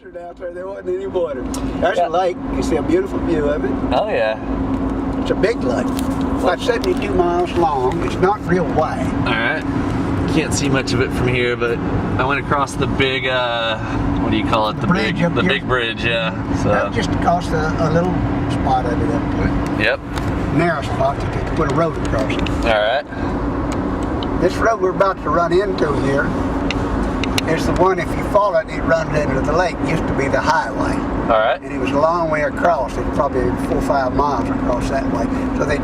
desert out there. There wasn't any water. There's a lake. You see a beautiful view of it. Oh, yeah. It's a big lake. About 72 miles long. It's not real wide. All right. Can't see much of it from here, but I went across the big, what do you call it? The bridge big, up the here. big bridge, yeah. So. That just across a little spot of it up to it. Yep. Narrow spot that they put a road across it. All right. This road we're about to run into here is the one, if you follow it, it runs into the lake. It used to be the highway. All right. And it was a long way across. It's probably 4 or 5 miles across that way. So they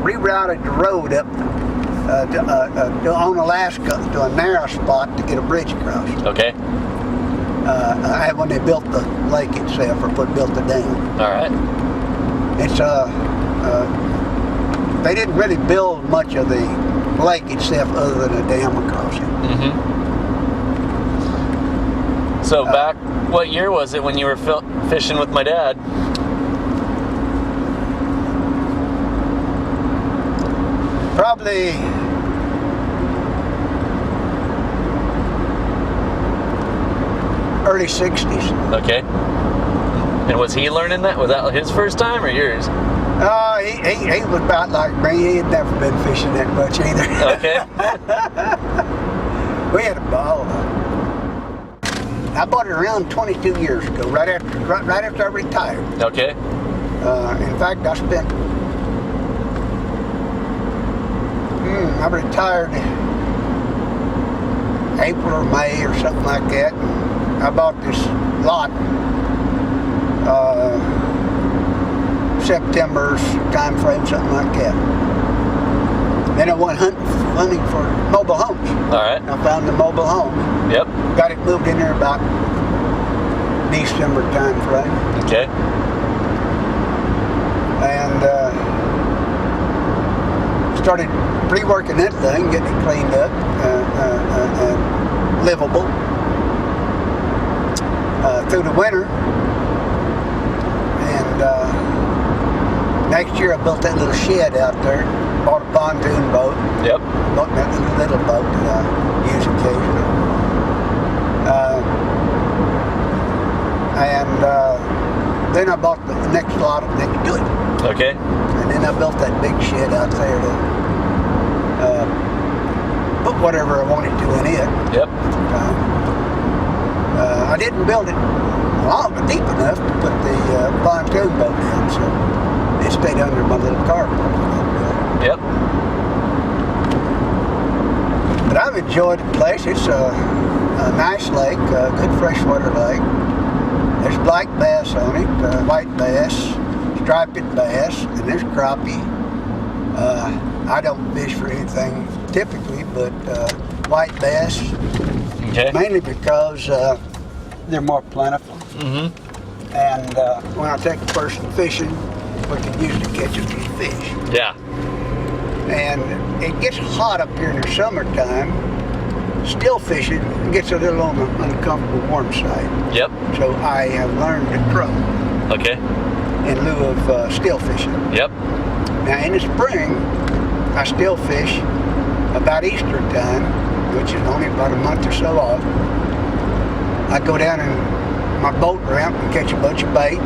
rerouted the road up on Alaska to a narrow spot to get a bridge across. Okay. When they built the lake itself, or built the dam. All right. It's they didn't really build much of the lake itself other than a dam across it. Mm-hmm. So back, what year was it when you were fishing with my dad? Probably early 60s. Okay. And was he learning that? Was that his first time or yours? He was about like me. He had never been fishing that much either. Okay. We had a ball. I bought it around 22 years ago, right after I retired. Okay. In fact, I retired April or May or something like that. I bought this lot September's time frame, something like that. Then I went hunting for mobile homes. All right. I found the mobile home. Yep. Got it moved in there about December time frame. Okay. And started reworking that thing, getting it cleaned up and livable through the winter. And next year I built that little shed out there, bought a pontoon boat. Yep. Bought that little boat that I use occasionally. Then I bought the next lot next to it. Okay. And then I built that big shed out there to put whatever I wanted to in it. Yep. I didn't build it long but deep enough to put the pontoon boat in, so it stayed under my little carport. Yep. But I've enjoyed the place. It's a nice lake, a good freshwater lake. There's black bass on it, white bass, striped bass, and there's crappie. I don't fish for anything typically, but white bass, Okay. mainly because they're more plentiful. Mm-hmm. And when I take a person fishing, we can usually catch a few fish. Yeah. And it gets hot up here in the summertime. Still fishing gets a little on the uncomfortable warm side. Yep. So I have learned to crow Okay. in lieu of still fishing. Yep. Now in the spring, I still fish about Easter time, which is only about a month or so off. I go down in my boat ramp and catch a bunch of bait,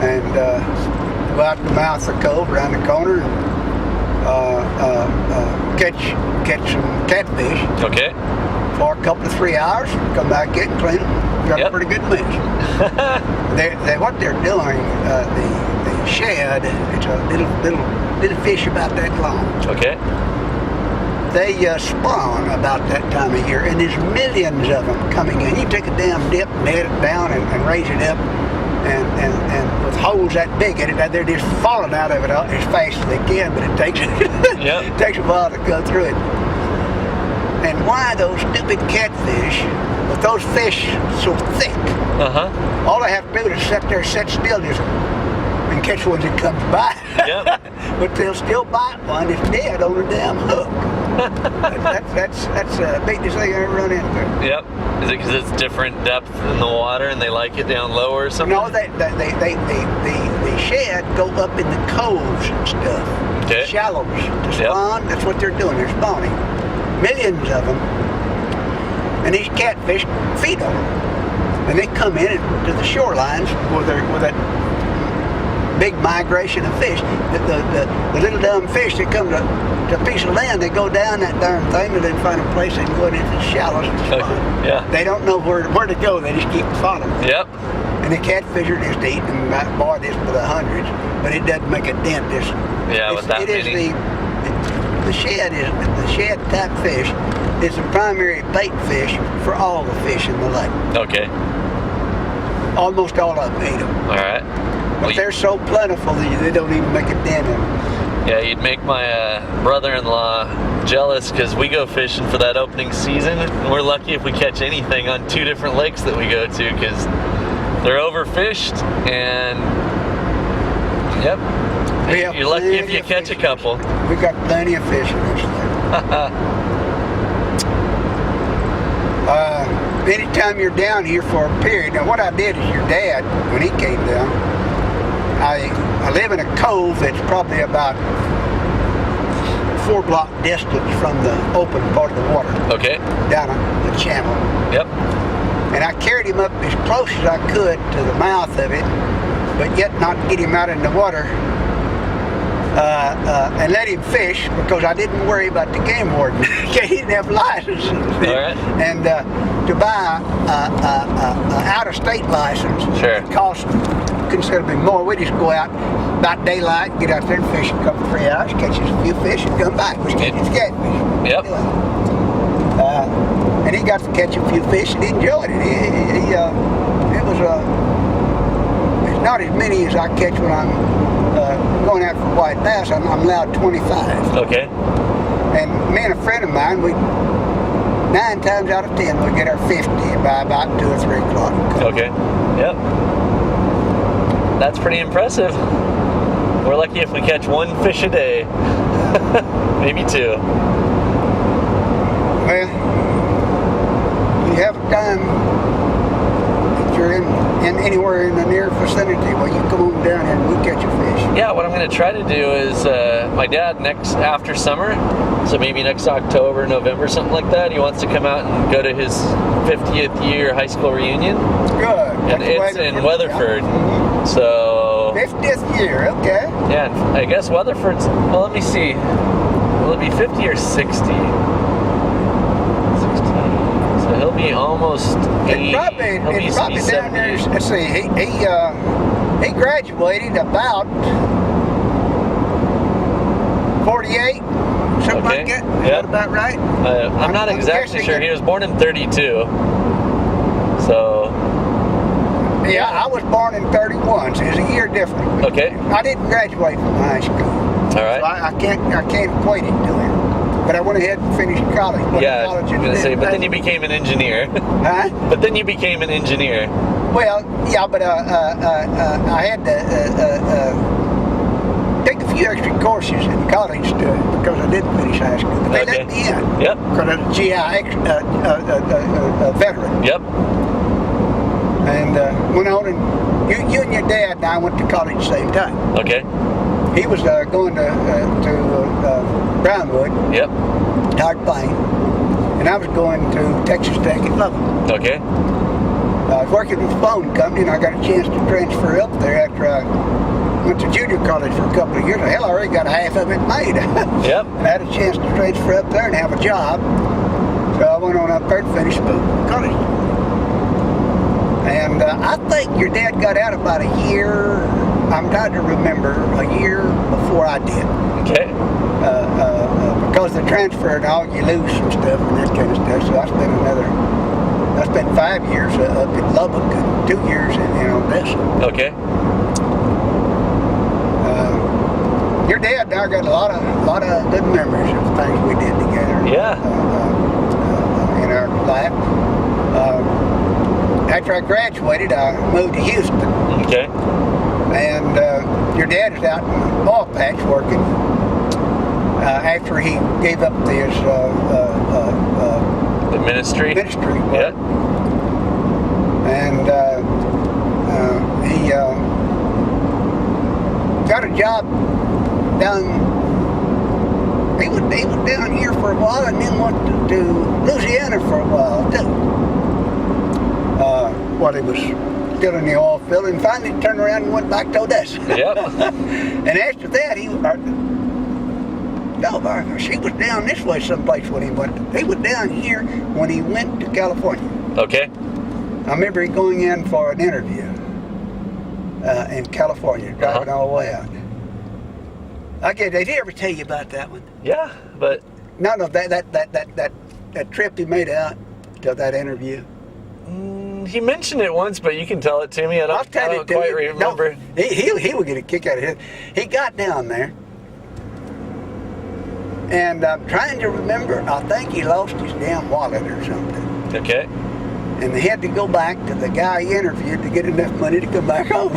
and go out the mouth of the cove around the corner and catch some catfish Okay. for a couple of 3 hours, come back, get and clean them. Got a pretty good mess. What they're doing, the shad, it's a little fish about that long. Okay. They spawn about that time of year, and there's millions of them coming in. You take a damn dip, net it down, and raise it up, and with holes that big in it, they're just falling out of it as fast as they can, but it takes it takes a while to go through it. And why those stupid catfish, with those fish so thick, all I have to do is sit there, sit still, just and catch one that comes by. Yep. But they'll still bite one that's dead on the damn hook. That's the biggest thing I ever run into. Yep. Is it because it's different depth in the water and they like it down lower or something? No, the shad go up in the coves and stuff. Okay. Shallows to spawn. That's what they're doing. They're spawning. Millions of them. And these catfish feed on them. and they come in to the shorelines with that big migration of fish. The little dumb fish that come to a piece of land, they go down that darn thing and then find a place they can go into the shallows and spawn. Yeah. They don't know where to go. They just keep following. Yep. And the catfish are just eating. Boy, this for the hundreds, but it doesn't make a dent. With that many. The shad type fish is the primary bait fish for all the fish in the lake. Okay. Almost all of them eat them. All right. But they're so plentiful that they don't even make a dent in them. Yeah, you'd make my brother-in-law jealous because we go fishing for that opening season, and we're lucky if we catch anything on 2 different lakes that we go to because they're overfished, and yep, you're lucky if you catch a couple. We got plenty of fish in this lake. Anytime you're down here for a period, now what I did is your dad, when he came down, I live in a cove that's probably about 4 block distance from the open part of the water. Okay. Down the channel. Yep. And I carried him up as close as I could to the mouth of it, but yet not get him out in the water and let him fish because I didn't worry about the game warden. He didn't have license. All right. And to buy a out-of-state license, sure, it costs considerably more. We just go out about daylight, get out there and fish a couple 3 hours, catch us a few fish, and come back. We catch his catfish. Yep. And he got to catch a few fish and he enjoyed it. It was it's not as many as I catch when I'm going out for white bass. I'm allowed 25. Okay. And me and a friend of mine, 9 times out of 10 we get our 50 by about 2 or 3 o'clock. Okay. Yep. That's pretty impressive. We're lucky if we catch 1 fish a day. Maybe 2. Well, you have a time that you're in anywhere in the near vicinity, well, you come on down here and we catch a fish. Yeah, what I'm going to try to do is my dad after summer, so maybe next October, November, something like that, he wants to come out and go to his 50th year high school reunion. Good. And it's in Weatherford. Yeah. So 50th year, okay. Yeah, I guess Weatherford's, well, let me see. Will it be 50 or 60? 60. So he'll be almost 80. It's probably down there. Let's see, he graduated about 48, something like that. Is that about right? I'm not exactly sure. He was born in 32. So yeah, I was born in 31, so it's a year different. Okay. I didn't graduate from high school. All right. So I can't equate it to him. But I went ahead and finished college. Yeah, I was going to say, but then you became an engineer. Huh? But then you became an engineer. Well, yeah, but I had to take a few extra courses in college because I didn't finish high school. But they let me in. Yep. Because I'm a GI veteran. Yep. And went on, and you and your dad and I went to college at the same time. Okay. He was going to Brownwood. Yep. Hard Plain. And I was going to Texas Tech at Lubbock. Okay. I was working with a phone company, and I got a chance to transfer up there after I went to junior college for a couple of years. Hell, I already got half of it made. Yep. And I had a chance to transfer up there and have a job. So I went on up there to finish college. And I think your dad got out about a year, I'm trying to remember, a year before I did. Okay. Because the transfer and all, you lose some stuff and that kind of stuff. So I spent 5 years up in Lubbock and 2 years in Odessa. Okay. Your dad and I got a lot of good memories of things we did together. Yeah. In our life. After I graduated, I moved to Houston. Okay. And your dad is out in the oil patch working after he gave up his the ministry. Ministry work. Yeah. And he got a job down. He was down here for a while, and then went to Louisiana for a while too. while he was still in the oil field, and finally turned around and went back to Odessa. Yep. And after that, she was down this way someplace when he went. He was down here when he went to California. Okay. I remember he going in for an interview in California, driving all the way out. Did he ever tell you about that one? Yeah, but No, that trip he made out to that interview. he mentioned it once, but you can tell it to me. I don't quite remember. No, he would get a kick out of it. He got down there, and I'm trying to remember. I think he lost his damn wallet or something. Okay. And he had to go back to the guy he interviewed to get enough money to come back home.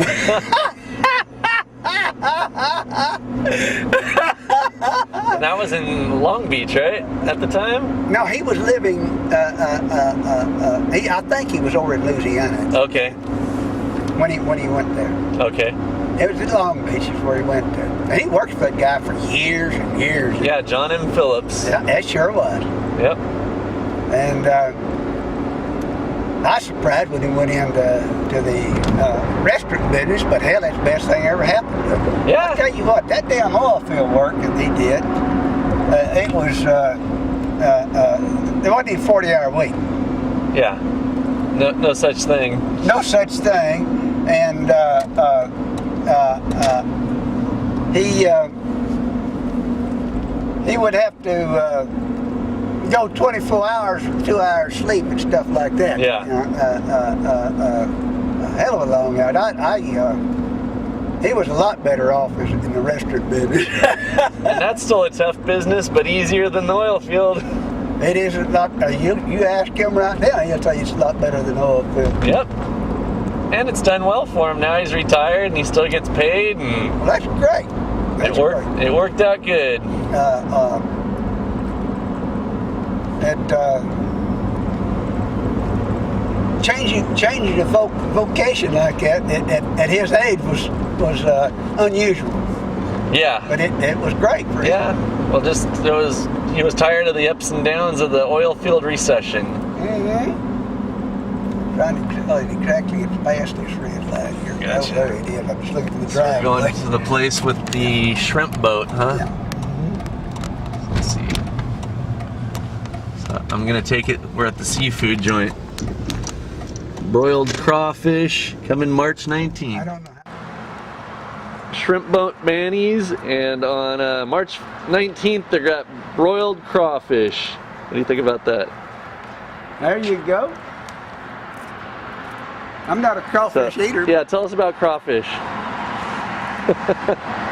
That was in Long Beach, right? At the time? No, he was living. I think he was over in Louisiana Okay. when he went there. Okay. It was in Long Beach is where he went to. And he worked for that guy for years and years. Yeah, John M. Phillips. Yeah, that sure was. Yep. And I was surprised when he went into the restaurant business, but hell, that's the best thing ever happened to him. Yeah. I'll tell you what, that damn oil field work that he did, it was, it wasn't even a 40-hour week. Yeah. No such thing. No such thing. And he would have to go 24 hours, 2 hours sleep and stuff like that. Yeah. A hell of a long out. He was a lot better off in the restaurant business. And that's still a tough business, but easier than the oil field. It is a lot. You ask him right now, he'll tell you it's a lot better than oil field. Yep. And it's done well for him. Now he's retired and he still gets paid. And Well, that's great. That's great. It worked out good. Changing the vocation like that at his age was unusual, Yeah. but it was great for him. Yeah. Well, he was tired of the ups and downs of the oil field recession. Mm-hmm. Trying to tell it exactly as fast as red light here. Gotcha. Oh, there it is. I was looking for the So we're driveway. going to the place with the shrimp boat, huh? Yeah. Let's see. So I'm gonna take it. We're at the seafood joint. Broiled crawfish coming March 19th. I don't know. Shrimp boat Manny's, and on March 19th they got broiled crawfish. What do you think about that? There you go. I'm not a crawfish eater. Yeah, tell us about crawfish.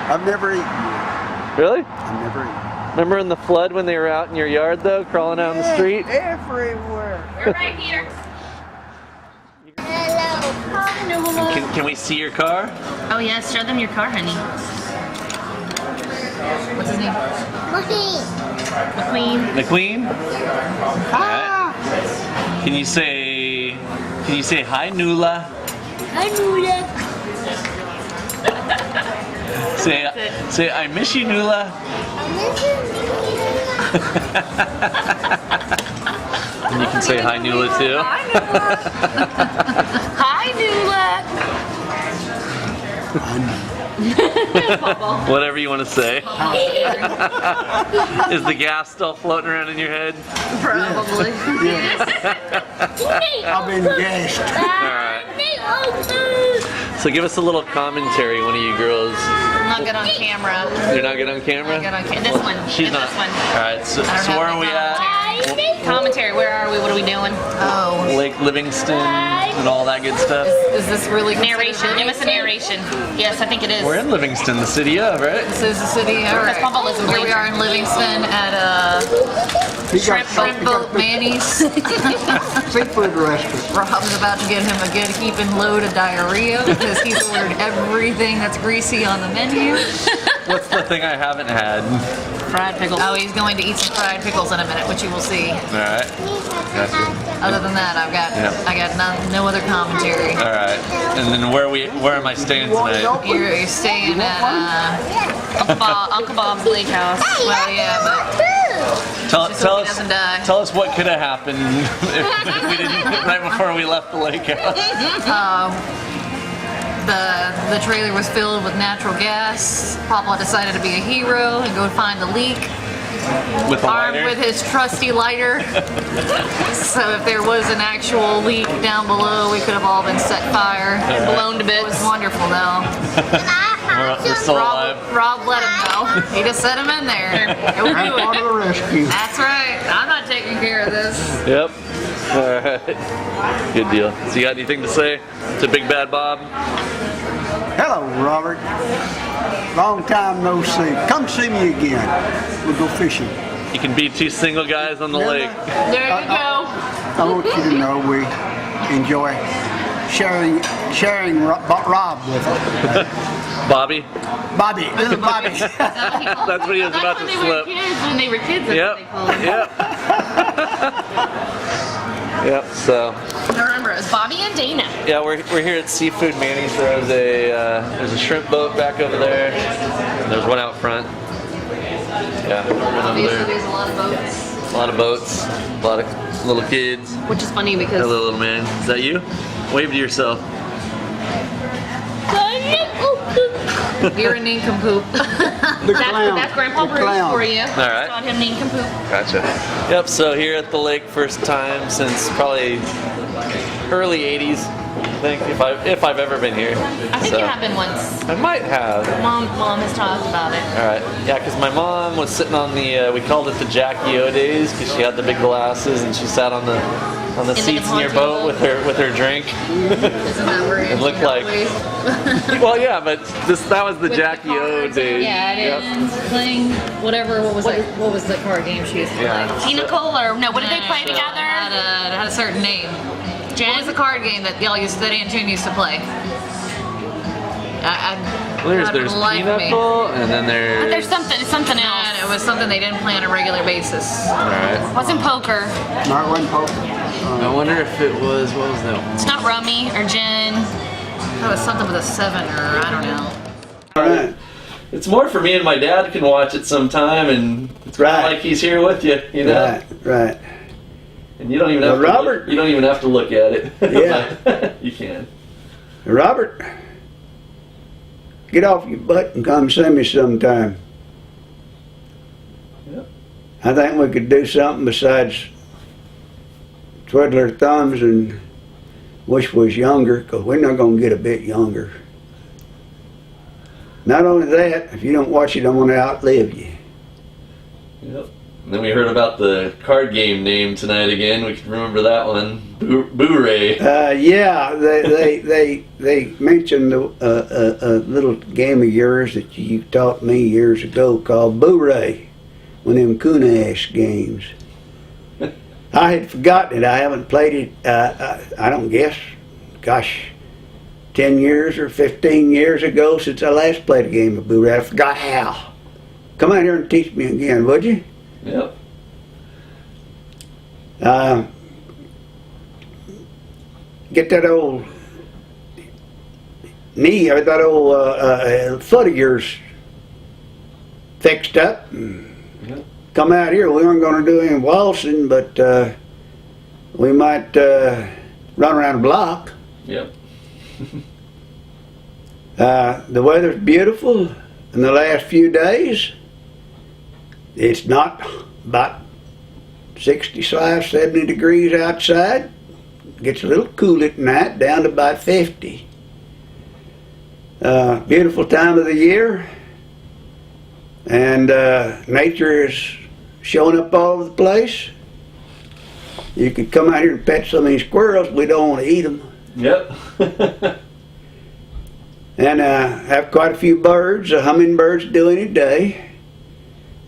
I've never eaten one. Really? I've never eaten. Remember in the flood when they were out in your yard though, crawling out in the street? Everywhere. We're right here. And can we see your car? Oh yes, show them your car, honey. What's his name? McQueen. The Queen? Ah! Can you say hi Nula? Hi, Nula. Say I miss you Nula. And you can say hi Nula too. Hi, Nula. Whatever you want to say. Is the gas still floating around in your head? Probably. I've been gassed. Alright. So give us a little commentary, one of you girls. I'm not good on camera. You're not good on camera? Good on this one. She's It's not. This one. Alright, so I don't where have are we the at? Commentary. Where are we? What are we doing? Oh. Lake Livingston and all that good stuff. Is this really narration? Give us a narration. Yes, I think it is. We're in Livingston, the city of, right? This is the city. All right. Papa lives in Here we are in Livingston at Shrimp Boat Manny's. Seafood restaurant. Rob's about to get him a good heaping load of diarrhea because he's ordered everything that's greasy on the menu. What's the thing I haven't had? Fried pickles. Oh, he's going to eat some fried pickles in a minute, which you will see. Alright. Gotcha. Other than that, I got no other commentary. Alright. And then where am I staying tonight? You're staying at Uncle Bob's Lake House. well, yeah, but Tell Just so he us. doesn't die. Tell us what could have happened if we didn't right before we left the lake house. The trailer was filled with natural gas. Papa decided to be a hero and go find the leak. With a Armed lighter. with his trusty lighter. So if there was an actual leak down below, we could have all been set fire and blown to bits. It was wonderful though. We're still alive. Rob let him know. He just set him in there. He'll do Out of it. the rescue. That's right. I'm not taking care of this. Yep. All right. Good deal. So you got anything to say to Big Bad Bob? Hello, Robert. Long time no see. Come see me again. We'll go fishing. You can be two single guys on the lake. There you go. I want you to know we enjoy sharing Rob with us. Bobby? Bobby, little Bobby. That's what he was about to slip. When they were kids, that's Yep. what they called them. Yep. Yep. So I remember it was Bobby and Dana. yeah, we're here at Seafood Manny's. There's a shrimp boat back over there. There's one out front. Yeah. One over Obviously, there. there's a lot of boats. A lot of boats. A lot of little kids. Which is funny because Hello, little man. Is that you? Wave to yourself. You're a nincompoop. that's Grandpa The Bruce clown. for you. All right. Taught him nincompoop. Gotcha. Yep, so here at the lake, first time since probably early 80s, I think, if I've ever been here. I think So, it happened once. I might have. Mom has talked about it. All right. Yeah, because my mom was sitting on the, we called it the Jackie O days because she had the big glasses and she sat on the the seats in your boat with her drink. Isn't that where It looked like- Well, yeah, but that was the Jackie O days. Yeah, it Yep. is. Playing whatever. What was the card game she used to Yeah. play? Pinnacle or no? What did they play It together? had a certain name. What was the card game that that Antoon used to play? There's life me. Pinnacle, and then But there's something And else. it was something they didn't play on a regular basis. All right. It wasn't poker. Not one poke. I wonder if it was, what was that one? It's not rummy or gin. It was something with a 7 or I don't know. All right. It's more for me and my dad can watch it sometime, and it's kind of Right. like he's here with you, you know. Right, right. And you don't even have Well, to. Robert- You don't even have to look at it. Yeah. But you can. Robert, get off your butt and come see me sometime. Yep. I think we could do something besides twiddle our thumbs and wish we was younger, because we're not going to get a bit younger. Not only that, if you don't watch it, I'm going to outlive you. Yep. And then we heard about the card game name tonight again. We can remember that one. Boo-Ray. Yeah, they mentioned a little game of yours that you taught me years ago called Boo-Ray, one of them Kunash games. I had forgotten it. I haven't played it, I don't guess, gosh, 10 years or 15 years ago since I last played a game of Boo-Ray. I forgot how. Come out here and teach me again, would you? Yep. Get that old knee or that old foot of yours fixed up. And Yep. come out here. We weren't going to do any waltzing, but we might run around the block. Yep. The weather's beautiful in the last few days. It's not about 65, 70 degrees outside. Gets a little cool at night, down to about 50. Beautiful time of the year. And nature is showing up all over the place. You could come out here and pet some of these squirrels. We don't want to eat them. Yep. And have quite a few birds. Hummingbirds do any day.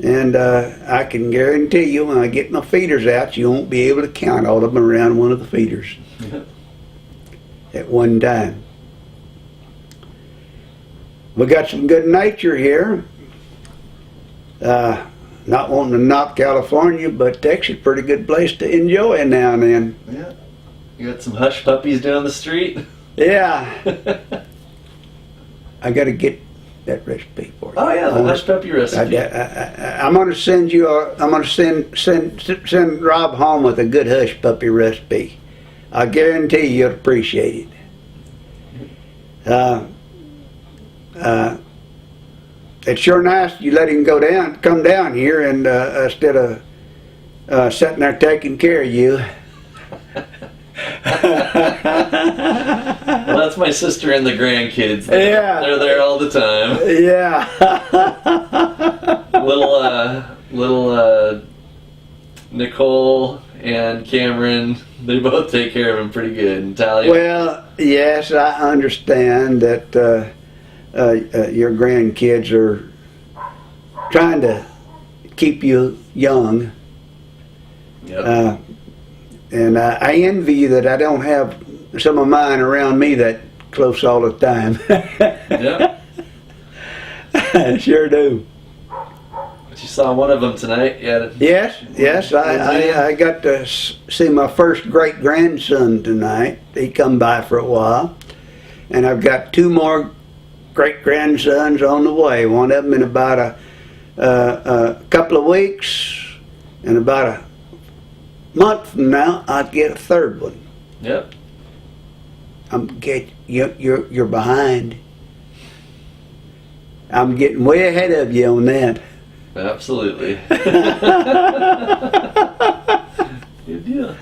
And I can guarantee you when I get my feeders out, you won't be able to count all of them around one of the feeders at one time. We got some good nature here. Not wanting to knock California, but Texas is a pretty good place to enjoy now and then. Yeah. You got some hush puppies down the street. Yeah. I got to get that recipe for you. Oh yeah, the hush puppy recipe. I'm gonna send you. I'm gonna send Rob home with a good hush puppy recipe. I guarantee you'll appreciate it. It's sure nice you let him come down here, and instead of sitting there taking care of you. Well, that's my sister and the grandkids. They're there all the time. Yeah. little Nicole and Cameron, they both take care of him pretty good. And Talia. Well, yes, I understand that your grandkids are trying to keep you young. Yep. And I envy you that I don't have some of mine around me that close all the time. Yep. I sure do. But you saw one of them tonight. Yes. I got to see my first great-grandson tonight. He come by for a while. And I've got 2 more great-grandsons on the way. One of them in about a couple of weeks, and about a month from now, I'd get a 3rd one. Yep. You're behind. I'm getting way ahead of you on that. Absolutely. Good deal.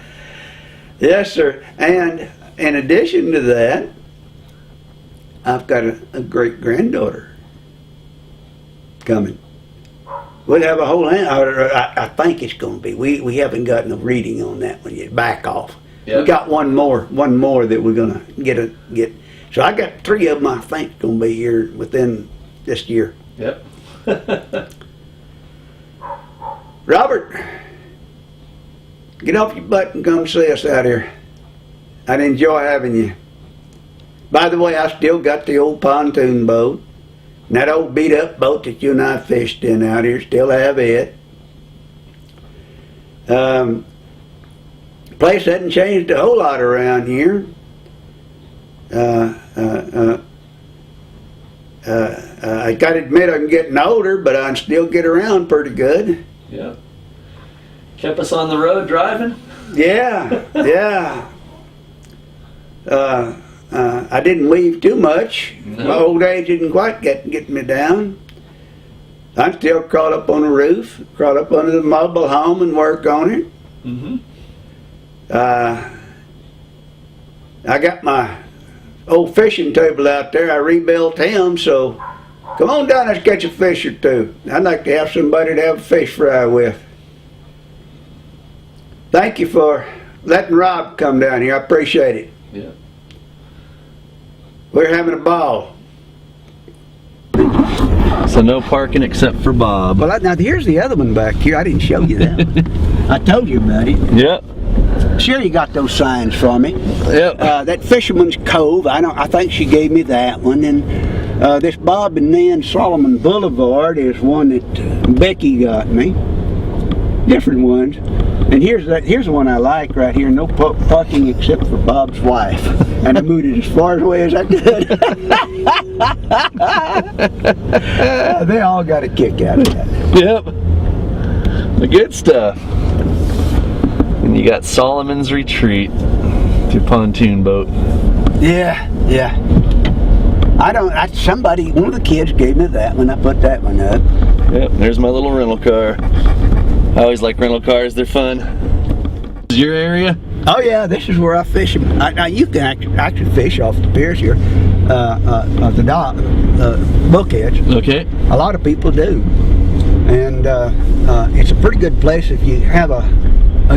Yes, sir. And in addition to that, I've got a great granddaughter coming. We'll have a whole I think it's going to be. We haven't gotten a reading on that one yet. Back off. Yep. We got one more that we're going to get. So I got 3 of them. I think going to be here within this year. Yep. Robert, get off your butt and come see us out here. I'd enjoy having you. By the way, I still got the old pontoon boat. And that old beat-up boat that you and I fished in out here, still have it. Place hasn't changed a whole lot around here. I gotta admit I'm getting older, but I can still get around pretty good. Yeah. Kept us on the road driving. Yeah. I didn't weave too much. No. My old age didn't quite get me down. I'm still crawled up on the roof, crawled up under the mobile home and work on it. Mm-hmm. I got my old fishing table out there. I rebuilt him, so come on down, let's catch a fish or 2. I'd like to have somebody to have a fish fry with. Thank you for letting Rob come down here. I appreciate it. Yeah. We're having a ball. So no parking except for Bob. Well, now here's the other one back here. I didn't show you that one. I told you about it. Yep. Sure, you got those signs for me. Yep. That Fisherman's Cove. I think she gave me that one. And this Bob and Nan Solomon Boulevard is one that Becky got me. Different ones. And here's the one I like right here. No parking except for Bob's wife. And I moved it as far away as I could. They all got a kick out of that. Yep. The good stuff. And you got Solomon's Retreat, your pontoon boat. Yeah. One of the kids gave me that when I put that one up. Yep, there's my little rental car. I always like rental cars, they're fun. Is your area? Oh yeah, this is where I fish them. You can actually fish off the piers here, the dock, bulkheads. Okay. A lot of people do, and it's a pretty good place if you have a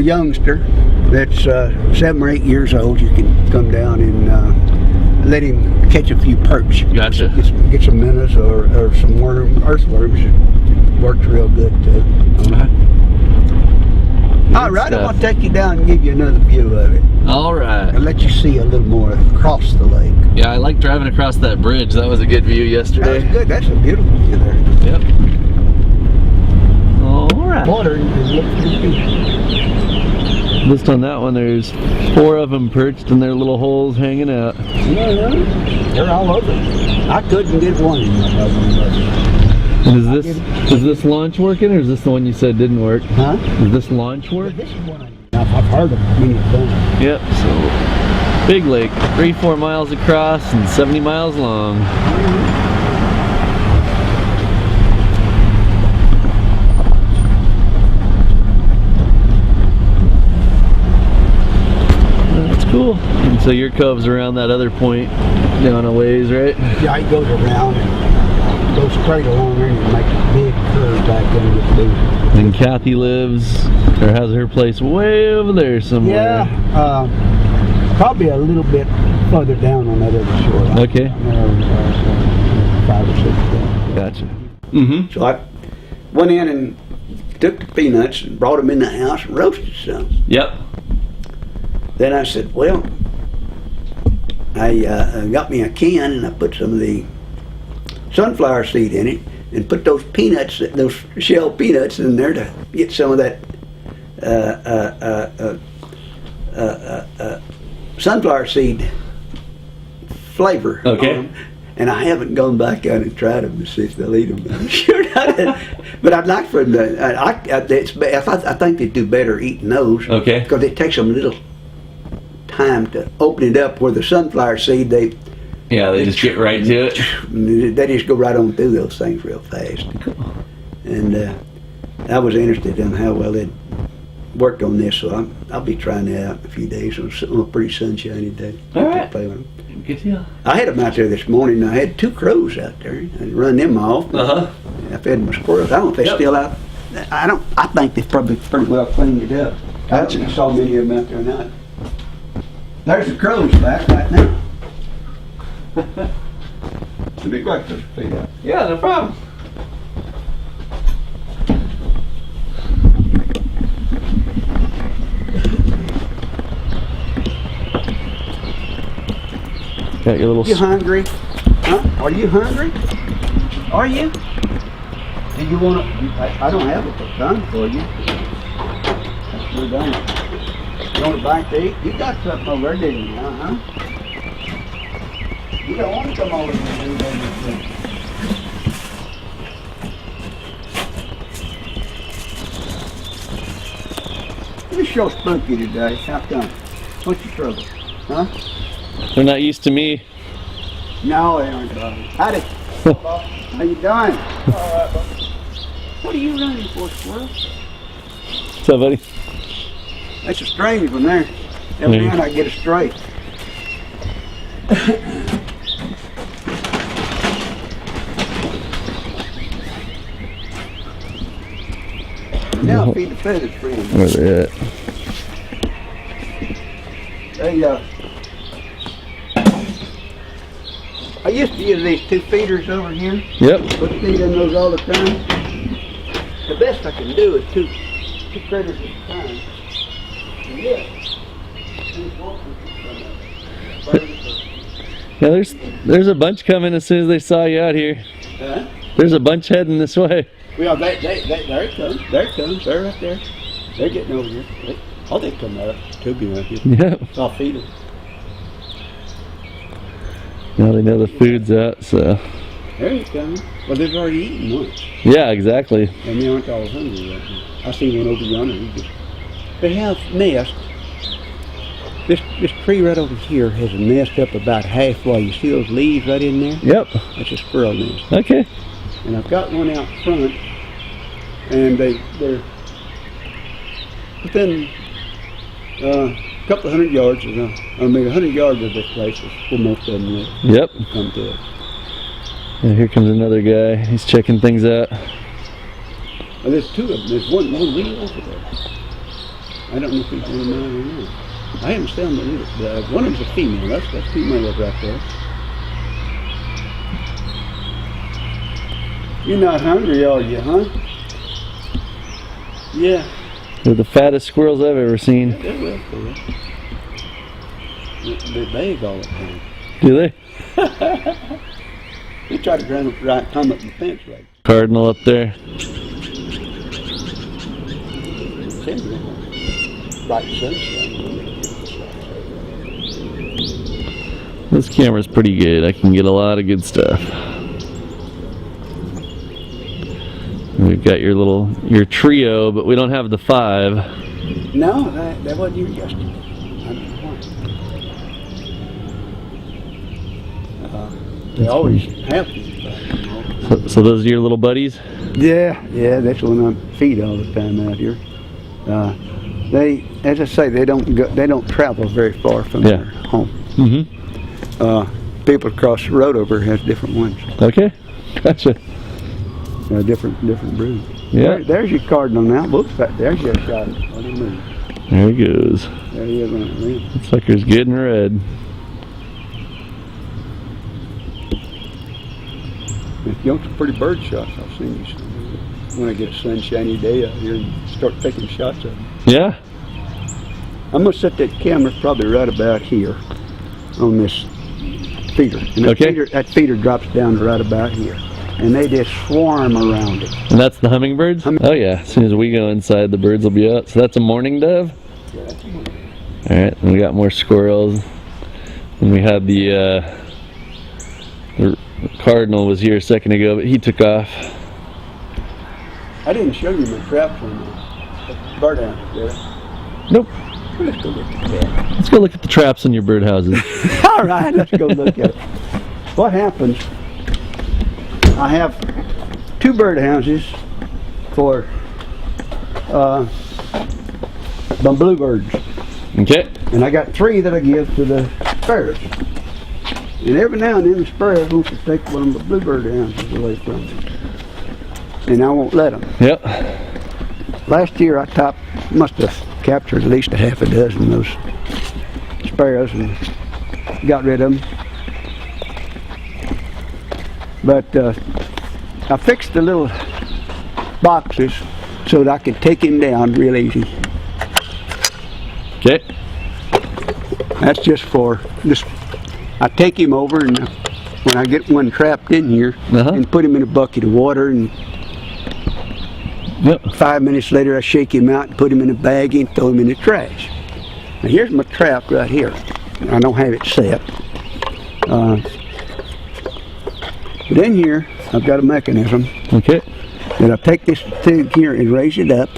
youngster that's 7 or 8 years old. You can come down and let him catch a few perch. Gotcha. Get some minnows or some earthworms. It works real good too. All right, I'm going to take you down and give you another view of it. All right. And let you see a little more across the lake. Yeah, I like driving across that bridge. That was a good view yesterday. That's good. That's a beautiful view there. Yep. All right. Water is looking pretty good. Just on that one, there's 4 of them perched in their little holes hanging out. No, they're all over. I couldn't get one of them. And is this launch working, or is this the one you said didn't work? Huh? Does this launch work? This is one I've heard of many times. Yep, so big lake, 3-4 miles across and 70 miles long. That's cool. And so your cove's around that other point down a ways, right? Yeah, he goes around and goes straight along there and he makes a big curve back into the booth. And Kathy lives, or has her place way over there somewhere. Yeah, probably a little bit further down on that other shore. Okay. 5 or 6 down. Gotcha. Mm-hmm. So I went in and took the peanuts and brought them in the house and roasted some. Yep. Then I said, well, I got me a can and I put some of the sunflower seed in it and put those peanuts, those shell peanuts in there to get some of that sunflower seed flavor. Okay. On them. And I haven't gone back out and tried them to see if they'll eat them. I'm sure not. But I'd like for them to, I think they do better eating those. Okay. Because it takes them a little time to open it up, where the sunflower seed, they just get right to it. They just go right on through those things real fast. And I was interested in how well they'd worked on this, so I'll be trying that out in a few days on a pretty sunshiny day. All right. Play with them. Good deal. I had them out there this morning. I had 2 crows out there. I run them off. Uh-huh. I fed them squirrels. I don't know if they're still out. I think they've probably pretty well cleaned it up. I don't saw many of them out there or not. There's the crows back right now. Let me go back to the feet out. Yeah, no problem. Got your little. You hungry? Huh? Are you hungry? Are you? Do you want to? I don't have a pecan for you. We're done. You want a bite to eat? You got something over there, didn't you? Uh-huh. You don't want to come over here and do everything. You're so spooky today. How come? What's your trouble? Huh? They're not used to me. No, they aren't. Howdy. How you doing? All right, what are you running for, squirrel? What's up, buddy? That's a strange one there. Every Yeah. now I get it straight. Now I'll feed the feathers for them. Where they at? I used to use these 2 feeders over here. Yep. Put feed in those all the time. The best I can do is two critters at a time. And Yeah, there's a bunch coming as soon as they saw you out here. Huh? There's a bunch heading this way. Well, there it comes. There it comes. They're right there. They're getting over here. They come out to me right here. Yep. I'll feed them. Now they know the food's out, so. There you come. Well, they've already eaten once. Yeah, exactly. And they aren't all hungry right now. I see one over yonder. They have nests. This tree right over here has a nest up about halfway. You see those leaves right in there? Yep. That's a squirrel nest. Okay. And I've got one out front, and they're within a couple of 100 yards. 100 yards of this place is where most of them live. Yep. Come to it. And here comes another guy. He's checking things out. Well, there's 2 of them. There's one way over there. I don't know if he's one of mine or not. I haven't found the one of them's a female. That's 2 males right there. You're not hungry, are you, huh? Yeah. They're the fattest squirrels I've ever seen. They're well cool. They beg all the time. Do they? They try to climb up the fence like. Cardinal up there. Bright sunshine. This camera's pretty good. I can get a lot of good stuff. We've got your trio, but we don't have the 5. No, that wasn't you yesterday. They always have them. So those are your little buddies? Yeah, that's one I feed all the time out here. They, as I say, they don't travel very far from their home. People across the road over here has different ones. Okay, gotcha. Different broods. Yeah. There's your cardinal now. Whoops, there's your shot. Let him move. There he goes. There he is on the rim. That sucker's good and red. If you want some pretty bird shots, I'll send you some. When I get a sunshiny day out here and start taking shots of them. Yeah. I'm going to set that camera probably right about here on this feeder. And that feeder drops down right about here. And they just swarm around it. And that's the hummingbirds? Oh yeah, as soon as we go inside, the birds will be out. So that's a mourning dove? Yeah, that's a mourning dove. Alright, and we got more squirrels. And we had the cardinal was here a second ago, but he took off. I didn't show you my traps on the birdhouse, did I? Nope. Let's go look at that. Let's go look at the traps on your birdhouses. All right, let's go look at it. What happens, I have 2 birdhouses for the bluebirds. Okay. And I got 3 that I give to the sparrows. And every now and then the sparrows want to take one of the bluebird houses away from me. And I won't let them. Yep. Last year I must have captured at least a half a dozen of those sparrows and got rid of them. But I fixed the little boxes so that I could take him down real easy. Okay. That's just for this. I take him over, and when I get one trapped in here, and put him in a bucket of water, and 5 minutes later I shake him out and put him in a bag and throw him in the trash. Now here's my trap right here. I don't have it set. But in here I've got a mechanism. Okay. That I take this thing here and raise it up,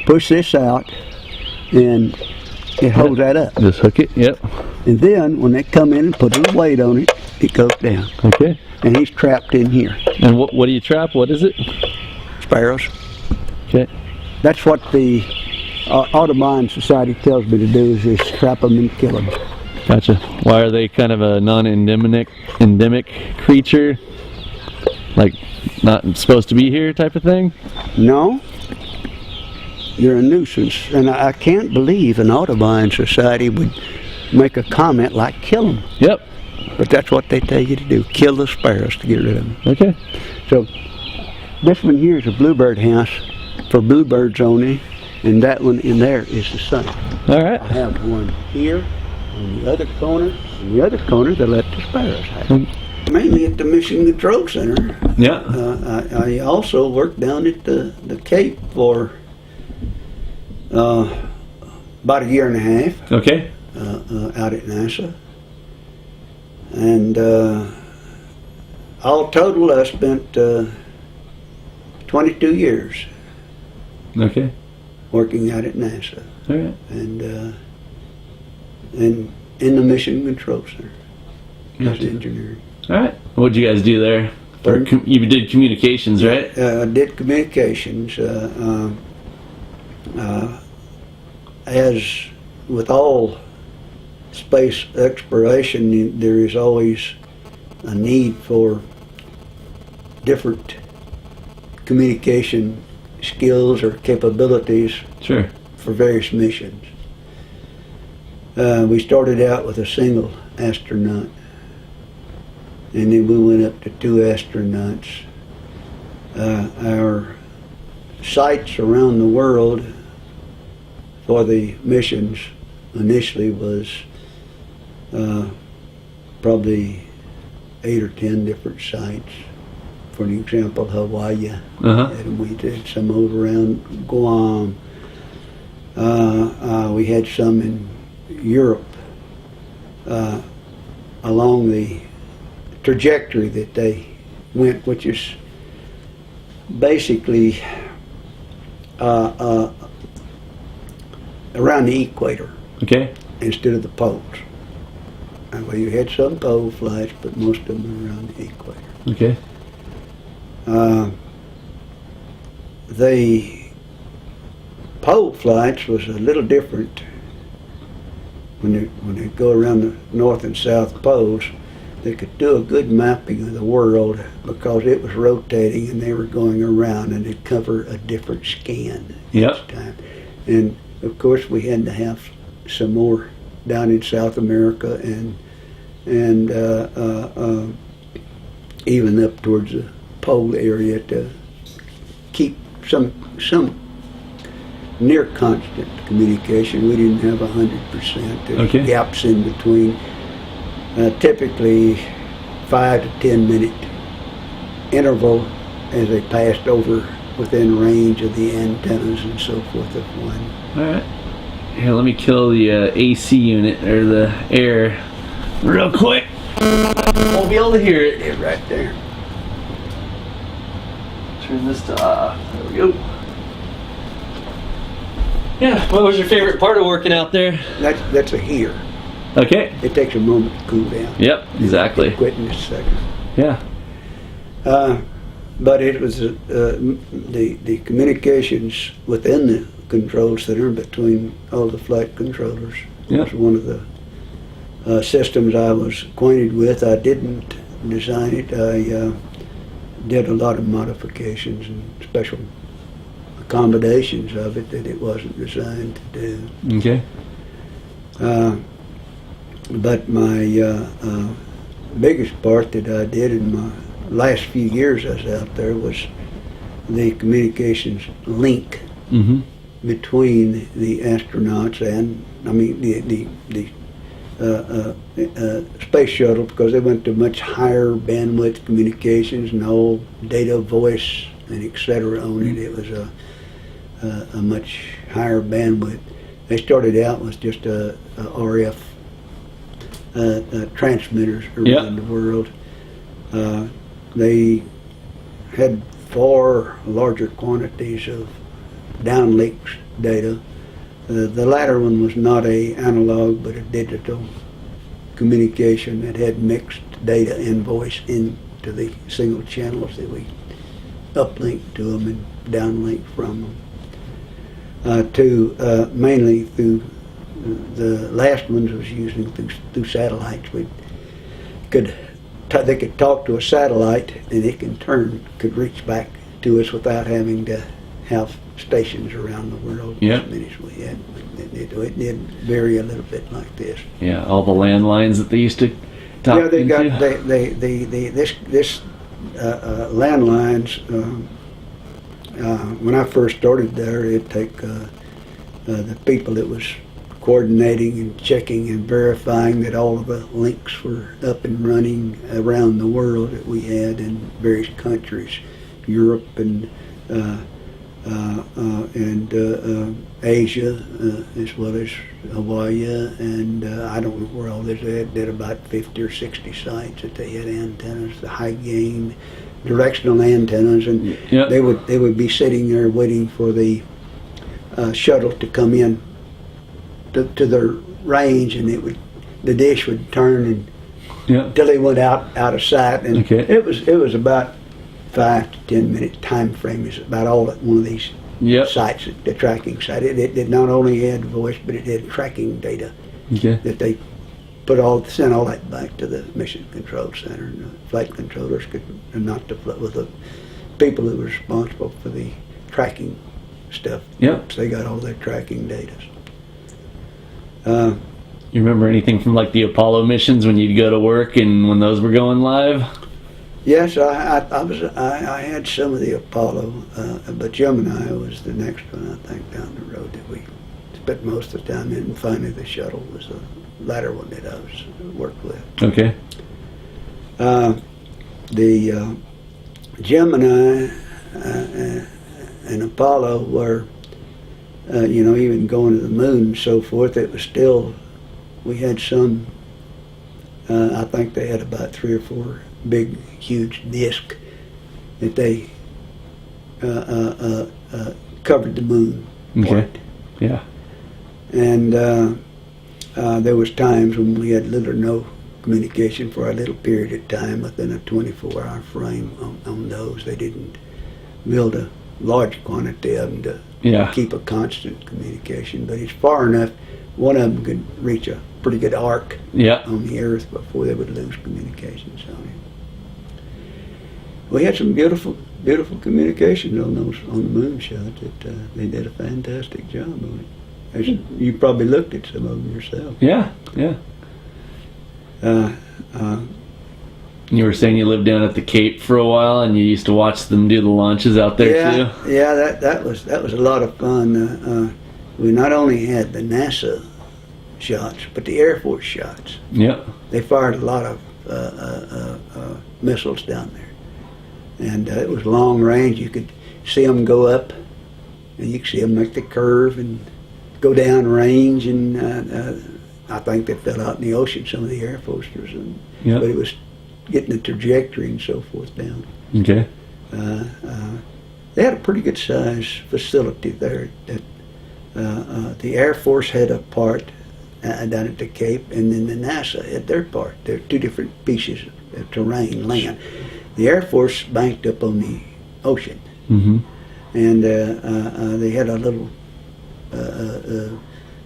push this out, and it holds that up. Just hook it, yep. And then when they come in and put a little weight on it, it goes down. Okay. And he's trapped in here. And what do you trap? What is it? Sparrows. Okay. That's what the Audubon Society tells me to do, is just trap them and kill them. Gotcha. Why are they kind of a non-endemic creature? Like not supposed to be here type of thing? No. They're a nuisance. And I can't believe an Audubon Society would make a comment like kill them. Yep. But that's what they tell you to do. Kill the sparrows to get rid of them. Okay. So this one here is a bluebird house for bluebirds only, and that one in there is the same. All right. I have one here on the other corner, and the other corner they let the sparrows have. Mainly at the Mission Control Center. Yeah. I also worked down at the Cape for about a year and a half. Okay. Out at NASA. And all total I spent 22 years Okay. working out at NASA. All right. And in the Mission Control Center as Gotcha. engineering. All right. What'd you guys do there? You did communications, right? I did communications. As with all space exploration, there is always a need for different communication skills or capabilities Sure. for various missions. We started out with a single astronaut, and then we went up to 2 astronauts. Our sites around the world for the missions initially was probably 8 or 10 different sites. For an example, Hawaii, and we did some over around Guam. We had some in Europe. along the trajectory that they went, which is basically around the equator Okay. instead of the poles. Well, you had some pole flights, but most of them were around the equator. Okay. The pole flights was a little different. When they go around the north and south poles, they could do a good mapping of the world because it was rotating and they were going around, and it'd cover a different scan Yep. each time. And of course, we had to have some more down in South America and even up towards the pole area to keep some near constant communication. We didn't have 100%. There's Okay. gaps in between. Typically 5 to 10 minute interval as they passed over within range of the antennas and so forth of one. All right. Here, let me kill the AC unit or the air real quick. Won't be able to hear it. Yeah, right there. Turn this to off. There we go. Yeah. What was your favorite part of working out there? That's a here. Okay. It takes a moment to cool down. Yep. Exactly. Quit in a second. Yeah. But it was the communications within the control center between all the flight controllers. Yep. Was one of the systems I was acquainted with. I didn't design it. I did a lot of modifications and special accommodations of it that it wasn't designed to do. Okay. But my biggest part that I did in my last few years I was out there was the communications link Mm-hmm. between the astronauts and, the Space Shuttle, because they went to much higher bandwidth communications and all data, voice, and etc. on it. It was a much higher bandwidth. They started out with just RF transmitters around the world. They had far larger quantities of downlink data. The latter one was not a analog but a digital communication that had mixed data and voice into the single channels that we uplinked to them and downlinked from them. Mainly through the last ones was using through satellites. They could talk to a satellite and it could reach back to us without having to have stations around the world. Yep. As many as we had. It did vary a little bit like this. Yeah. All the landlines that they used to talk Yeah, they into. got this landlines. When I first started there, it'd take the people that was coordinating and checking and verifying that all of the links were up and running around the world that we had in various countries, Europe and Asia, as well as Hawaii, and I don't know where all this. They did about 50 or 60 sites that they had antennas, the high gain, directional antennas, and Yep. they would be sitting there waiting for the shuttle to come in to their range, and the dish would turn and Yeah. until they went out of sight, and Okay. it was about 5 to 10 minute time frame is about all at one of these Yep. sites, the tracking site. It not only had voice, but it had tracking data Okay. that they sent all that back to the mission control center, and the flight controllers and not the with the people who were responsible for the tracking stuff. Yep. So they got all their tracking data. You remember anything from like the Apollo missions when you'd go to work and when those were going live? Yes, I had some of the Apollo, but Gemini was the next one, I think, down the road that we spent most of the time in, and finally the shuttle was the latter one that I was worked with. Okay. The Gemini and Apollo were, even going to the moon and so forth, it was still, we had some I think they had about 3 or 4 big, huge discs that they covered the moon. Okay. Yeah. And there was times when we had little or no communication for a little period of time within a 24-hour frame on those. They didn't build a large quantity of them to keep a constant communication, but it's far enough. One of them could reach a pretty good arc on the Earth before they would lose communications on it. We had some beautiful communications on the moon shots. They did a fantastic job on it. You probably looked at some of them yourself. Yeah. You were saying you lived down at the Cape for a while, and you used to watch them do the launches out there too. Yeah, that was a lot of fun. We not only had the NASA shots, but the Air Force shots. Yeah. They fired a lot of missiles down there, and it was long range. You could see them go up, and you could see them make the curve and go down range, and I think they fell out in the ocean, some of the Air Forcers, but it was getting the trajectory and so forth down. Okay. They had a pretty good size facility there. The Air Force had a part down at the Cape, and then the NASA had their part. There are 2 different pieces of terrain, land. The Air Force banked up on the ocean, and they had a little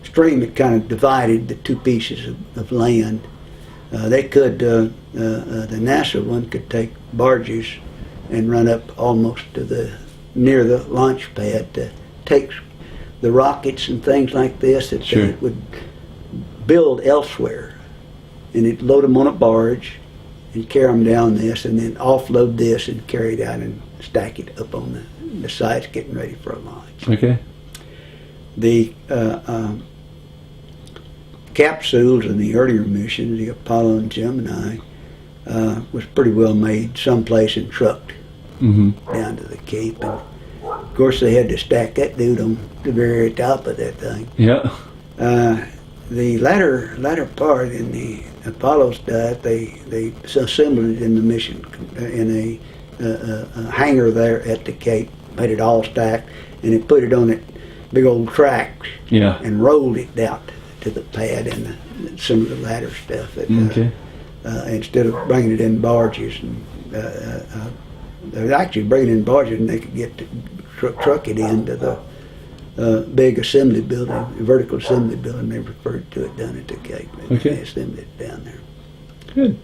stream that kind of divided the 2 pieces of land. They could, the NASA one could take barges and run up almost to near the launch pad to take the rockets and things like this that they would build elsewhere, and it'd load them on a barge and carry them down this, and then offload this and carry it out and stack it up on the sides, getting ready for a launch. Okay. The capsules in the earlier missions, the Apollo and Gemini, was pretty well made someplace and trucked down to the Cape. And of course, they had to stack that dude on the very top of that thing. Yeah. The latter part in the Apollo stuff, they assembled it in the mission in a hangar there at the Cape, made it all stacked, and they put it on that big old tracks and rolled it out to the pad and some of the ladder stuff. Instead of bringing it in barges, and they're actually bringing in barges, and they could get to truck it into the big assembly building, vertical assembly building. They referred to it down at the Cape. They assembled it down there. Good.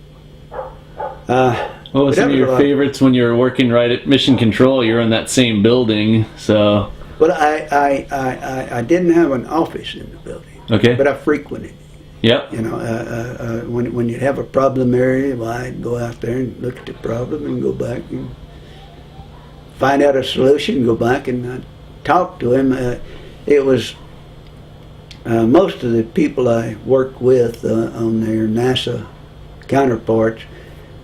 What was some of your favorites when you were working right at Mission Control? You were in that same building, so. Well, I didn't have an office in the building. Okay. But I frequented. Yep. You know, when you have a problem area, well, I'd go out there and look at the problem and go back and find out a solution, go back and talk to him. It was most of the people I worked with on their NASA counterparts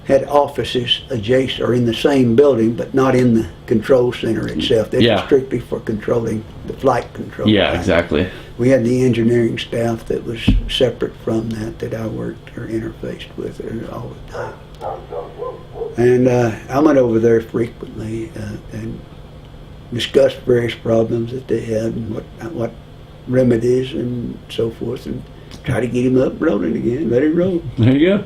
had offices adjacent or in the same building, but not in the control center itself. They were strictly for controlling the flight control. Yeah, exactly. We had the engineering staff that was separate from that I worked or interfaced with all the time. And I went over there frequently and discussed various problems that they had and what remedies and so forth, and try to get him up rolling again, let him roll. There you go.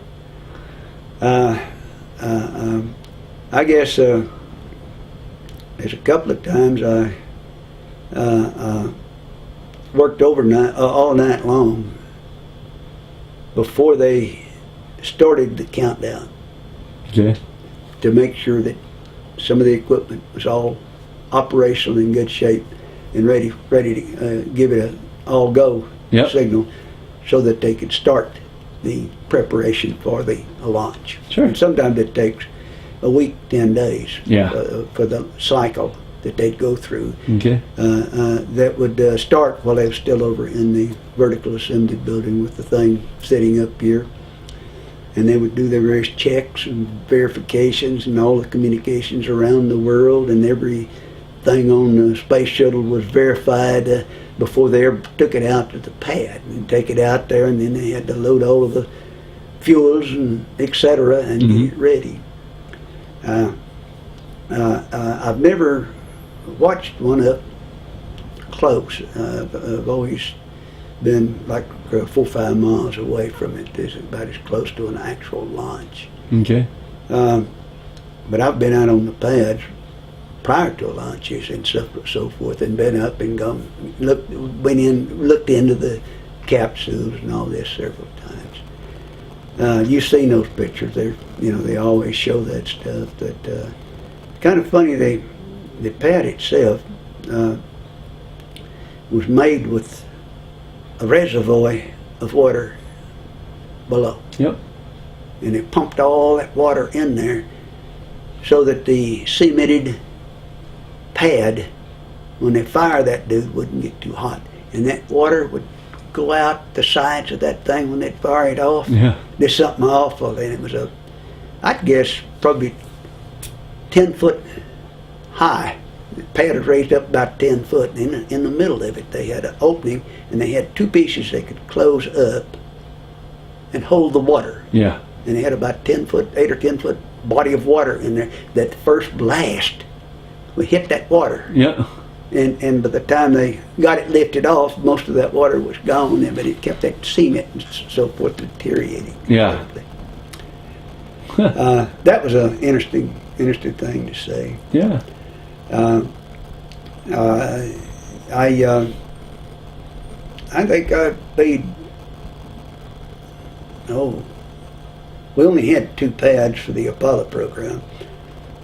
I guess there's a couple of times I worked overnight, all night long before they started the countdown. Okay. To make sure that some of the equipment was all operational in good shape and ready to give it a all go signal, so that they could start the preparation for the launch. Sure. And sometimes it takes a week, 10 days for the cycle that they'd go through. Okay. That would start while they were still over in the vertical assembly building with the thing sitting up here. And they would do their various checks and verifications and all the communications around the world, and everything on the Space Shuttle was verified before they ever took it out to the pad and take it out there, and then they had to load all of the fuels and etc. and get it ready. I've never watched one up close. I've always been like 4 or 5 miles away from it. It's about as close to an actual launch. Okay. But I've been out on the pads prior to launches and so forth, and been up and gone, looked into the capsules and all this several times. You've seen those pictures. They always show that stuff. That kind of funny. The pad itself was made with a reservoir of water below. Yep. And it pumped all that water in there so that the cemented pad, when they fire that dude, wouldn't get too hot. And that water would go out the sides of that thing when they'd fire it off. Yeah. There's something awful. And it was I'd guess probably 10 foot high. The pad was raised up about 10 foot. And in the middle of it, they had an opening, and they had 2 pieces they could close up and hold the water. Yeah. And they had about 8 or 10 foot body of water in there. That first blast would hit that water. Yeah. And by the time they got it lifted off, most of that water was gone, but it kept that cement and so forth deteriorating. Yeah. That was an interesting thing to see. Yeah. I think I paid. We only had 2 pads for the Apollo program.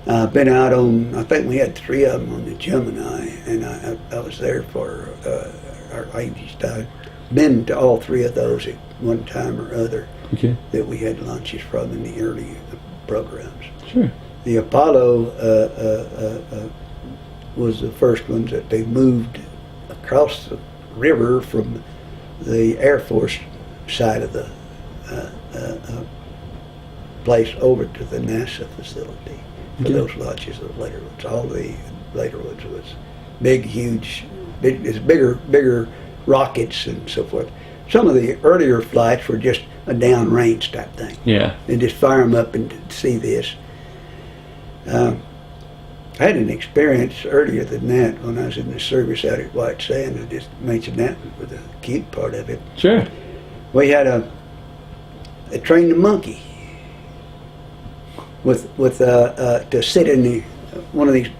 I've been out on, I think we had 3 of them on the Gemini, and I was there for our latest. I've been to all 3 of those at one time or other. Okay. That we had launches from in the early programs. Sure. The Apollo was the first ones that they moved across the river from the Air Force side of the place over to the NASA facility for those launches of the later ones. All the later ones was bigger rockets and so forth. Some of the earlier flights were just a downrange type thing. Yeah. And just fire them up and see this. I had an experience earlier than that when I was in the service out at White Sands. I just mentioned that for the cute part of it. Sure. We had they trained a monkey to sit in one of these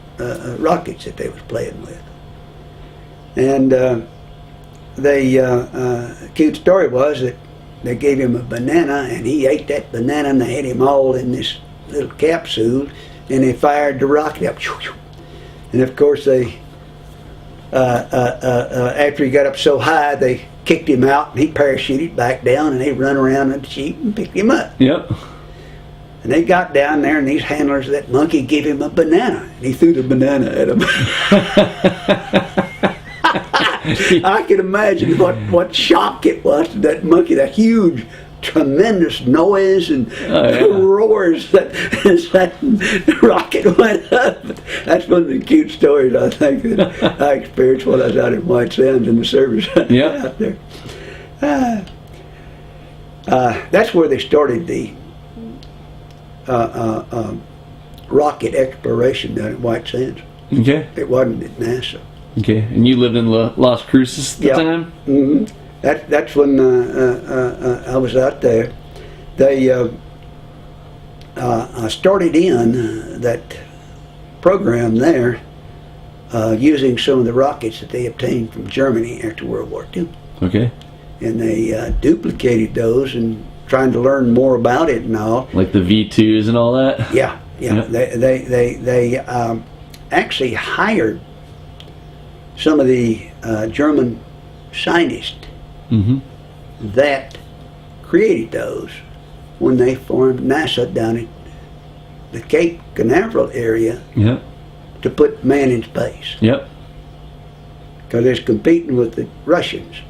rockets that they was playing with. And the cute story was that they gave him a banana, and he ate that banana, and they had him all in this little capsule, and they fired the rocket up. And of course they, after he got up so high, they kicked him out, and he parachuted back down, and they run around the jeep and picked him up. Yep. And they got down there, and these handlers of that monkey gave him a banana, and he threw the banana at him. I can imagine what shock it was to that monkey, that huge, tremendous noise and roars that that rocket went up. That's one of the cute stories I think that I experienced while I was out in White Sands in the service out there. That's where they started the rocket exploration down at White Sands. Okay. It wasn't at NASA. Okay, and you lived in Las Cruces at the time? Mm-hmm. That's when I was out there. They started in that program there using some of the rockets that they obtained from Germany after World War II. Okay. And they duplicated those and trying to learn more about it and all. Like the V2s and all that? Yeah. They actually hired some of the German scientists that created those when they formed NASA down at the Cape Canaveral area to put man in space. Yep. Because they're competing with the Russians.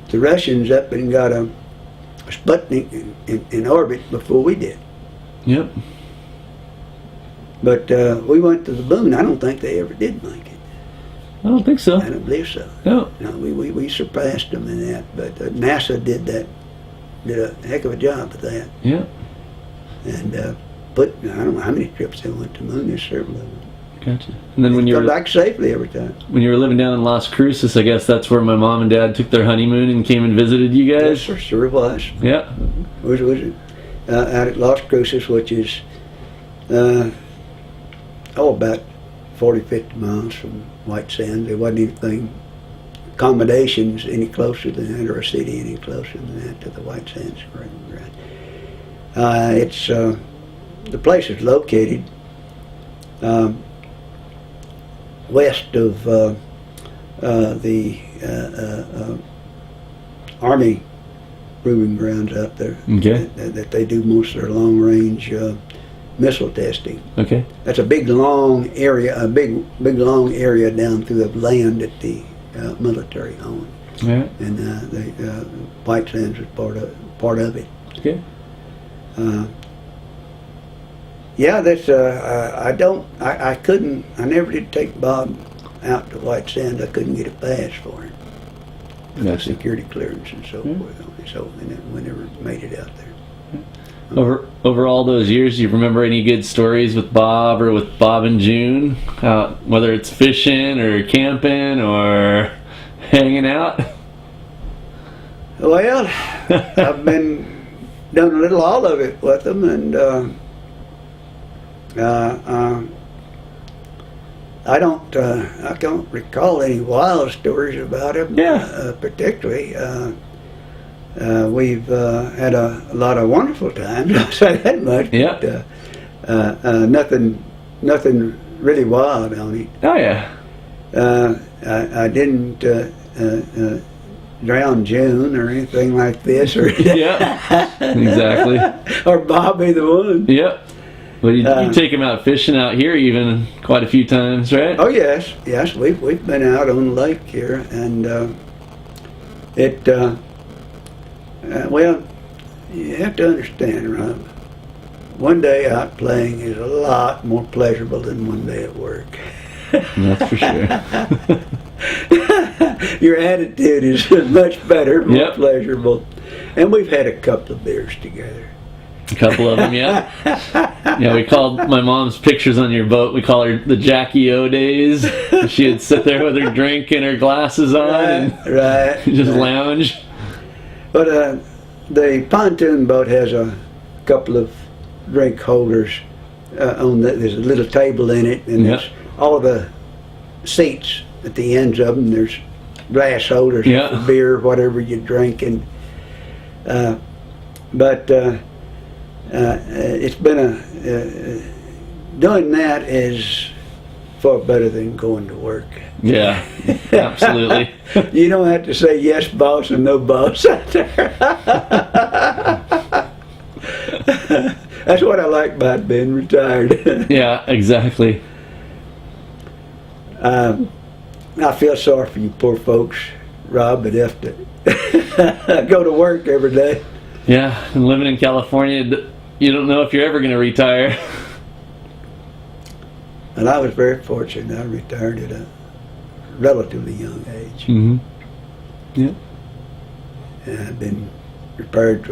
The Russians up and got a Sputnik in orbit before we did. Yep. But we went to the moon. I don't think they ever did make it. I don't think so. I don't believe so. No. No, we surpassed them in that, but NASA did that did a heck of a job of that. Yeah. And but I don't know how many trips they went to the moon. There's several of them. Gotcha. And then when you come were back safely every time. when you were living down in Las Cruces, I guess that's where my mom and dad took their honeymoon and came and visited you Yes, guys. sir, sure was. Yeah. Was out at Las Cruces, which is about 40, 50 miles from White Sands. There wasn't anything, accommodations any closer than that, or a city any closer than that to the White Sands Spring Ground. It's the place is located west of the Army proving grounds out there. Okay. That they do most of their long-range missile testing. Okay. That's a big long area, long area down through the land that the military owned, Yeah. and the White Sands was part of it. Okay. Yeah, that's I never did take Bob out to White Sands. I couldn't get a pass for him. Gotcha. Security clearance and so forth. So we never made it out there. Over all those years, do you remember any good stories with Bob or with Bob and June? Whether it's fishing or camping or hanging out? Well, I've done a little all of it with them, and I don't recall any wild stories about him. Yeah. Particularly. We've had a lot of wonderful times. I'll say that much. Yeah. But, nothing really wild on it. Oh yeah. I didn't drown June or anything like this, or Yeah. Exactly. or Bob either one. Yep. Well, you take him out fishing out here even quite a few times, right? Oh yes, we've been out on the lake here, and well, you have to understand, Rob. One day out playing is a lot more pleasurable than one day at work. That's for sure. Your attitude is much better, more Yep. pleasurable, and we've had a couple of beers together. A couple of them, yeah. Yeah, we called my mom's pictures on your boat. We call her the Jackie O days. She'd sit there with her drink and her glasses on and Right. just lounge. But the pontoon boat has a couple of drink holders there's a little table in it, and Yep. there's all the seats at the ends of them. There's glass holders Yeah. for beer, whatever you drink, and it's been doing that is far better than going to work. Yeah, absolutely. You don't have to say yes, boss, and no boss out there. That's what I like about being retired. Yeah, exactly. I feel sorry for you poor folks, Rob, that have to go to work every day. Yeah, and living in California, you don't know if you're ever going to retire. And I was very fortunate. I retired at a relatively young age. Mm-hmm. Yeah. And I've been retired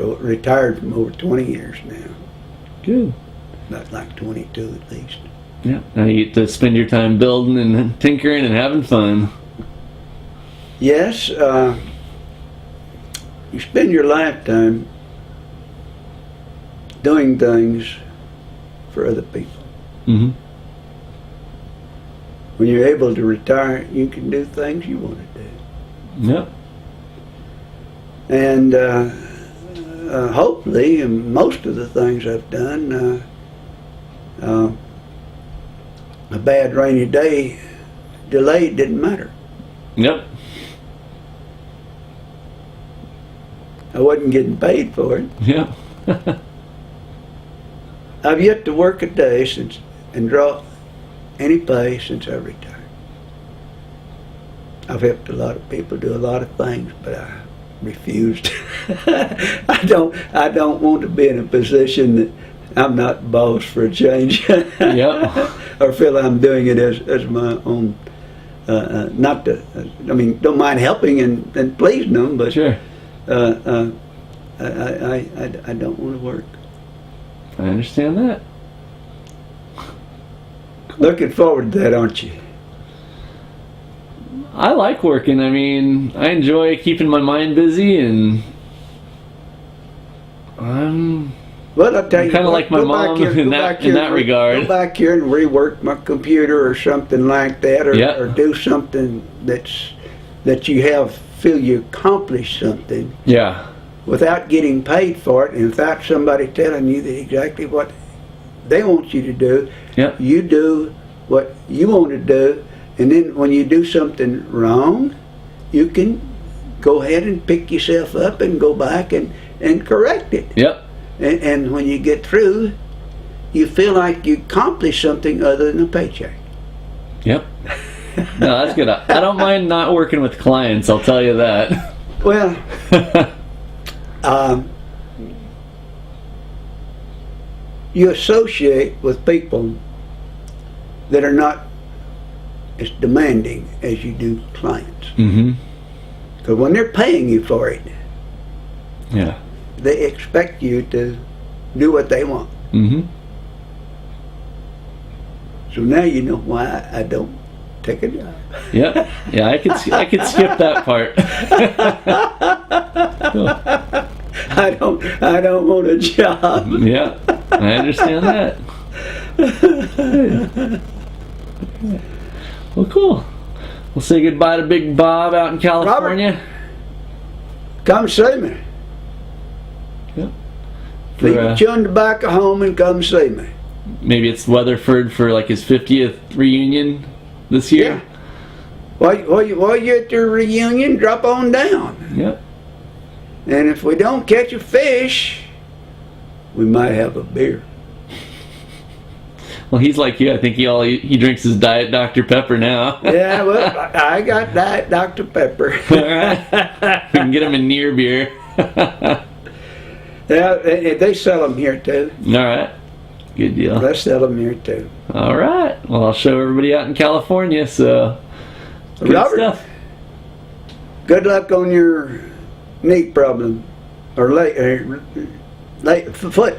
from over 20 years now. Good. Not like 22 at least. Yeah. Now you get to spend your time building and tinkering and having fun. Yes, you spend your lifetime doing things for other people. Mm-hmm. When you're able to retire, you can do things you want to do. Yep. And hopefully, and most of the things I've done, a bad rainy day delayed didn't matter. Yep. I wasn't getting paid for it. Yep. I've yet to work a day and draw any pay since I retired. I've helped a lot of people do a lot of things, but I refused. I don't want to be in a position that I'm not boss for a change. Yep. Or feel I'm doing it as my own. Don't mind helping and pleasing them, but Sure. I don't want to work. I understand that. Looking forward to that, aren't you? I like working. I mean, I enjoy keeping my mind busy, and Well, I'll tell you kind of what, like my go back mom here- in go that back here and regard. Go back here and rework my computer or something like that, or, Yeah. or do something that you feel you accomplished something Yeah. without getting paid for it, and without somebody telling you that exactly what they want you to do. Yep. You do what you want to do, and then when you do something wrong, you can go ahead and pick yourself up and go back and correct it. Yep. And when you get through, you feel like you accomplished something other than a paycheck. Yep. No, that's good. I don't mind not working with clients, I'll tell you that. Well, you associate with people that are not as demanding as you do clients. Mm-hmm. Because when they're paying you for it, Yeah. they expect you to do what they want. Mm-hmm. So now you know why I don't take a job. Yep. Yeah, I could skip that part. I don't want a job. Yeah. I understand that. Well, cool. We'll say goodbye to Big Bob out in California. Come see me. Yep. Leave For, your chewing tobacco home and come see me. maybe it's Weatherford for like his 50th reunion this year. Yeah. While you're at your reunion, drop on down. Yep. And if we don't catch a fish, we might have a beer. Well, he's like you. I think he drinks his Diet Dr. Pepper now. Yeah, well, I got Diet Dr. Pepper. All right. We can get him a near beer. Yeah, they sell them here too. All right. Good deal. They sell them here too. All right. Well, I'll show everybody out in California. So, good Robert, stuff. good luck on your knee problem or foot.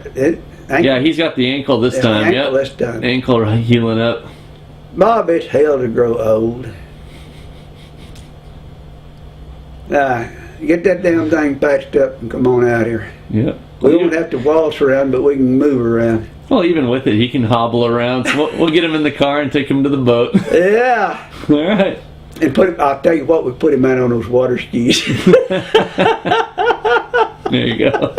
Ankle. Yeah, he's got the ankle this Yeah, time. ankle Yep. this time. Ankle healing up. Bob, it's hell to grow old. Get that damn thing patched up and come on out here. Yep. We won't have to waltz around, but we can move around. Well, even with it, he can hobble around. So we'll get him in the car and take him to the boat. Yeah. All right. And I'll tell you what, we put him out on those water skis. There you go.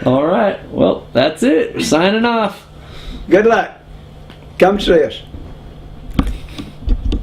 All right. Well, that's it. We're signing off. Good luck. Come see us.